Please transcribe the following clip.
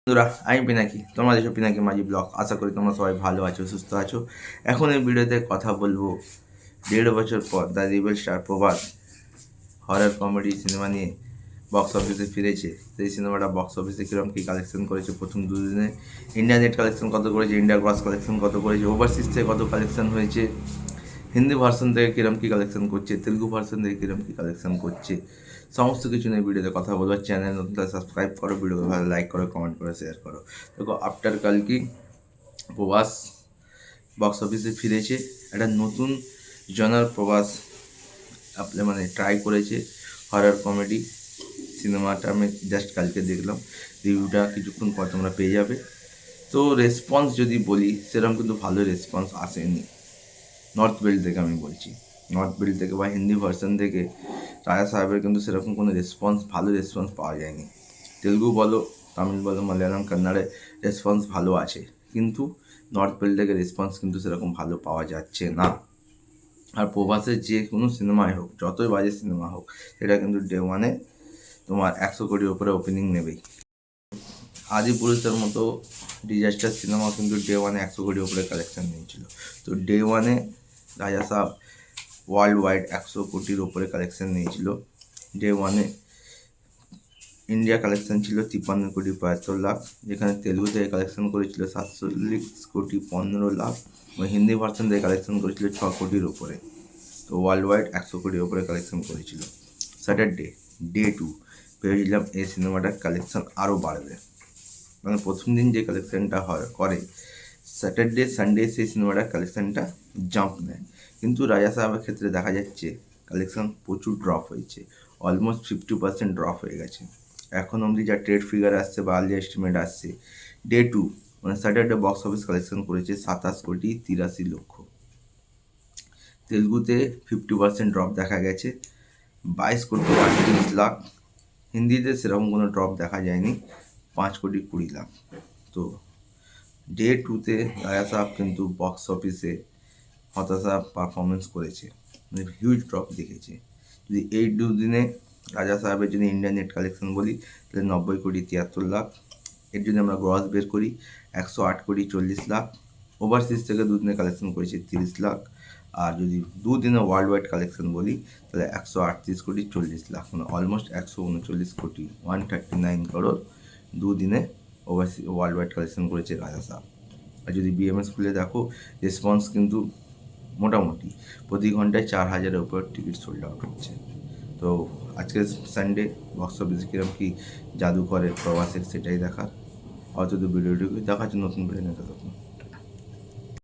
বন্ধুরা, আমি পিনাকি, তোমরা দেখছো পিনাকি মাঝি ব্লগ। আশা করি তোমরা সবাই ভালো আছো, সুস্থ আছো। এখন এই ভিডিওতে কথা বলবো 1.5 বছর পর the rebel star Prabhas horror comedy cinema নিয়ে বক্স অফিসে ফিরেছে। সেই সিনেমাটা বক্স অফিসে কীরকম কী কালেকশন করেছে প্রথম দুদিনে, ইন্ডিয়া নেট কালেকশন কত করেছে, ইন্ডিয়া গ্রস কালেকশন কত করেছে, ওভারসিজ থেকে কত কালেকশন হয়েছে, হিন্দি ভার্সন থেকে কীরকম কী কালেকশন করছে, তেলুগু ভার্সন থেকে কীরকম কী কালেকশন করছে, সমস্ত কিছু নিয়ে ভিডিওতে কথা বলবো। চ্যানেল নতুন সাবস্ক্রাইব করো, ভিডিওকে ভালো লাইক করো, কমেন্ট করো, শেয়ার করো। দেখো, আফটার কালকি প্রভাস বক্স অফিসে ফিরেছে। একটা নতুন জনার প্রভাস মানে ট্রাই করেছে হরর কমেডি সিনেমাটা। আমি জাস্ট কালকে দেখলাম, রিভিউটা কিছুক্ষণ পর তোমরা পেয়ে যাবে। তো রেসপন্স যদি বলি, সেরকম কিন্তু ভালো রেসপন্স আসেনি নর্থ বেল্ট থেকে। আমি বলছি নর্থ বেল্ট থেকে বা হিন্দি ভার্সন থেকে রাজা সাহেবের কিন্তু সেরকম কোনো ভালো রেসপন্স পাওয়া যায়নি। তেলুগু বলো, তামিল বলো, মালয়ালম, কান্নাড়ে রেসপন্স ভালো আছে, কিন্তু নর্থ বেল্ট থেকে রেসপন্স কিন্তু সেরকম ভালো পাওয়া যাচ্ছে না। আর প্রভাসের যে কোনো সিনেমাই হোক, যতই বাজে সিনেমা হোক, সেটা কিন্তু ডে ওয়ানে তোমার 100 কোটির ওপরে ওপেনিং নেবেই। আদিপুরুষের মতো ডিজাস্টার সিনেমা কিন্তু ডে ওয়ানে 100 কোটির ওপরে কালেকশন নিয়েছিল। তো ডে ওয়ানে রাজা সাহেব ওয়ার্ল্ড ওয়াইড 100 কোটির ওপরে কালেকশন নিয়েছিল। ডে ওয়ানে ইন্ডিয়া কালেকশন ছিল 53 কোটি 75 লাখ, যেখানে তেলুগু থেকে কালেকশন করেছিল 47 কোটি 15 লাখ, এবং হিন্দি ভার্সন থেকে কালেকশন করেছিল 6 কোটির ওপরে। তো ওয়ার্ল্ড ওয়াইড 100 কোটির ওপরে কালেকশন করেছিল। স্যাটারডে ডে 2 ভেবেছিলাম এই সিনেমাটার কালেকশন আরও বাড়বে, মানে প্রথম দিন যে কালেকশানটা করে, স্যাটারডে সানডে সেই সিনেমাটার কালেকশানটা জাম্প নেয়। কিন্তু রাজা সাহেবের ক্ষেত্রে দেখা যাচ্ছে কালেকশান প্রচুর ড্রপ হয়েছে, অলমোস্ট 50% ড্রপ হয়ে গেছে। এখন অবধি যা ট্রেড ফিগার আসছে বা আর্লি এস্টিমেট আসছে, ডে 2 মানে স্যাটারডে বক্স অফিস কালেকশন করেছে 27 কোটি 83 লক্ষ। তেলুগুতে 50% ড্রপ দেখা গেছে, 22 কোটি 38 লাখ। হিন্দিতে সেরকম কোনো ড্রপ দেখা যায়নি, 5 কোটি 20 লাখ। তো ডে 2তে রাজা সাহেব কিন্তু বক্স অফিসে হতাশা পারফরমেন্স করেছে, মানে হিউজ ড্রপ দেখেছে। যদি এই দুদিনে রাজা সাহেবের যদি ইন্ডিয়ান নেট কালেকশন বলি, তাহলে 90 কোটি 73 লাখ। এর যদি আমরা গ্রস বের করি, 108 কোটি 40 লাখ। ওভারসিজ থেকে দুদিনে কালেকশন করেছে 30 লাখ। আর যদি দুদিনে ওয়ার্ল্ড ওয়াইড কালেকশন বলি, তাহলে 138 কোটি 40 লাখ, মানে অলমোস্ট 139 কোটি 139 করোড় দুদিনে ওয়ার্ল্ড ওয়াইড কালেকশন করেছে রাজা সাহেব। আর যদি বিএমএস খুলে দেখো, রেসপন্স কিন্তু মোটামুটি প্রতি ঘন্টায় 4,000-এর উপর টিকিট সোল্ড আউট হচ্ছে। তো আজকে সানডে বক্স অফিসে কীরকম কী জাদু করে প্রবাসের, সেটাই দেখার। হয়তো ভিডিওটি দেখাচ্ছে নতুন ভিডিও নিয়ে।